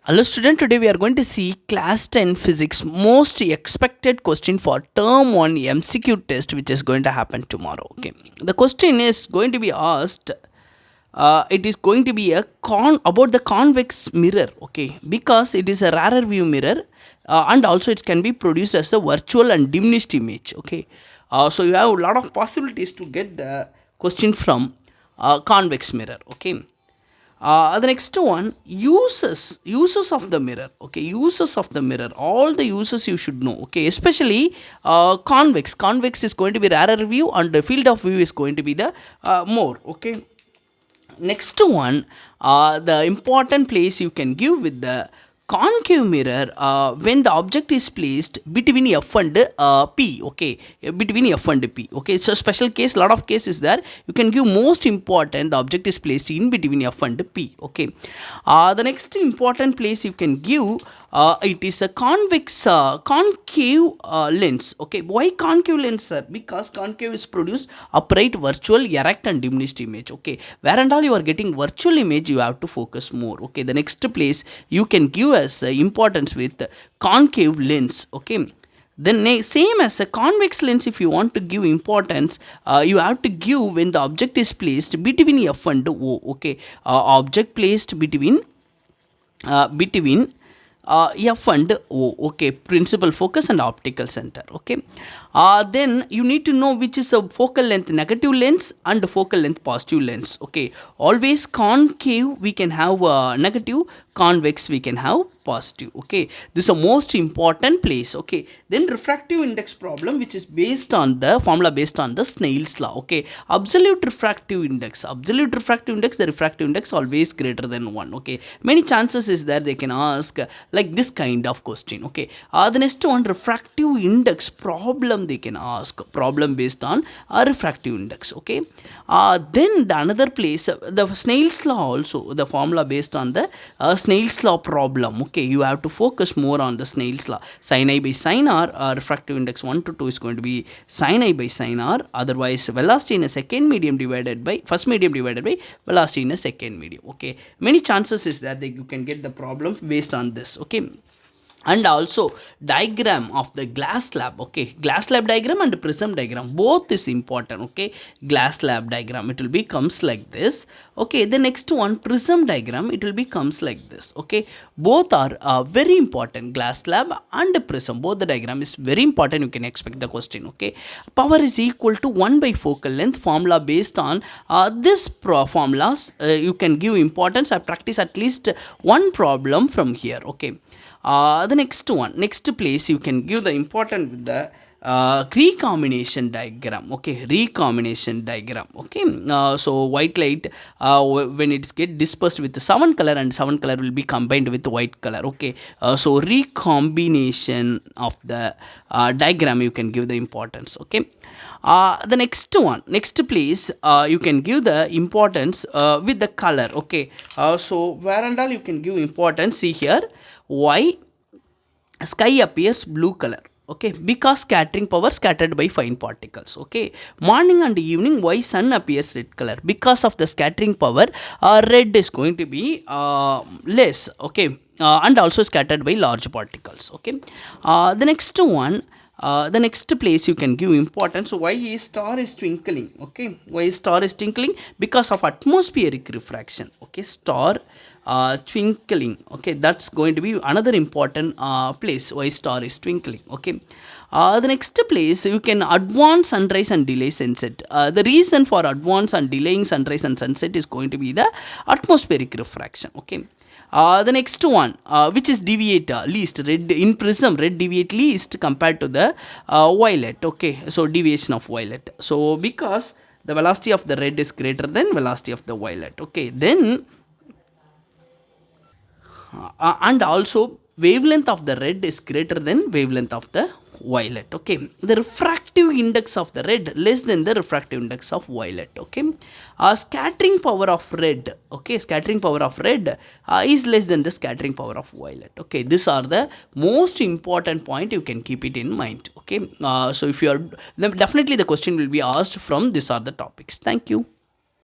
Hello student, today we are going to see class 10 physics most expected question for term 1 MCQ test which is going to happen tomorrow. Okay, the question is going to be asked, it is going to be a about the convex mirror. Okay, because it is a rarer view mirror, and also it can be produced as a virtual and diminished image. Okay, so you have a lot of possibilities to get the question from convex mirror. Okay, the next one, uses of the mirror. Okay, uses of the mirror, all the uses you should know. Okay, especially convex is going to be rarer view and the field of view is going to be the more. Okay, next one, the important place you can give with the concave mirror, when the object is placed between f and p. Okay, between f and p. Okay, it's a special case, lot of cases there you can give most important, the object is placed in between f and p. Okay, the next important place you can give, it is a concave lens. Okay, why concave lens, sir? Because concave is produced upright, virtual, erect and diminished image. Okay, where and all you are getting virtual image, you have to focus more. Okay, the next place you can give as importance with concave lens. Okay, then same as a convex lens, if you want to give importance, you have to give when the object is placed between f and o. Okay, object placed between f and o. Okay, principal focus and optical center. Okay, then you need to know which is a focal length negative lens and focal length positive lens. Okay, always concave we can have negative, convex we can have positive. Okay, this is a most important place. Okay, then refractive index problem, which is based on the formula based on the Snell's law. Okay, absolute refractive index, the refractive index always greater than 1. Okay, many chances is that they can ask like this kind of question. Okay, the next one, refractive index problem, they can ask problem based on a refractive index. Okay, then the another place, the Snell's law, also the formula based on the Snell's law problem. Okay, you have to focus more on the Snell's law. Sin I by sin r, refractive index 1 to 2 is going to be sin I by sin r. Otherwise, velocity in a second medium divided by first medium divided by velocity in a second medium. Okay, many chances is that you can get the problem based on this. Okay, and also diagram of the glass slab. Okay, glass slab diagram and prism diagram, both is important. Okay, glass slab diagram, it will be comes like this. Okay, the next one, prism diagram, it will be comes like this. Okay, both are very important, glass slab and prism, both the diagram is very important, you can expect the question. Okay, power is equal to 1 by focal length, formula based on this formulas, you can give importance. I practice at least one problem from here. Okay, the next one, next place you can give the important with the recombination diagram. Okay, recombination diagram. Okay, so white light, when it get dispersed with the 7 color and 7 color will be combined with white color. Okay, so recombination of the diagram you can give the importance. Okay, the next one, next place, you can give the importance with the color. Okay, so where and all you can give importance, see here, why sky appears blue color. Okay, because scattering power scattered by fine particles. Okay, morning and evening, why sun appears red color? Because of the scattering power, red is going to be less. Okay, and also scattered by large particles. Okay, the next one, the next place you can give importance, why is star is twinkling? Okay, why star is twinkling? Because of atmospheric refraction. Okay, star twinkling. Okay, that's going to be another important place why star is twinkling. Okay, the next place you can advance sunrise and delay sunset. The reason for advance and delaying sunrise and sunset is going to be the atmospheric refraction. Okay, the next one, which is deviate least, red in prism, red deviate least compared to the violet. Okay, so deviation of violet, so because the velocity of the red is greater than velocity of the violet. Okay, then and also wavelength of the red is greater than wavelength of the violet. Okay, the refractive index of the red less than the refractive index of violet. Okay, scattering power of red, okay, scattering power of red is less than the scattering power of violet. Okay, these are the most important point, you can keep it in mind. Okay, so if you are, then definitely the question will be asked from these are the topics. Thank you.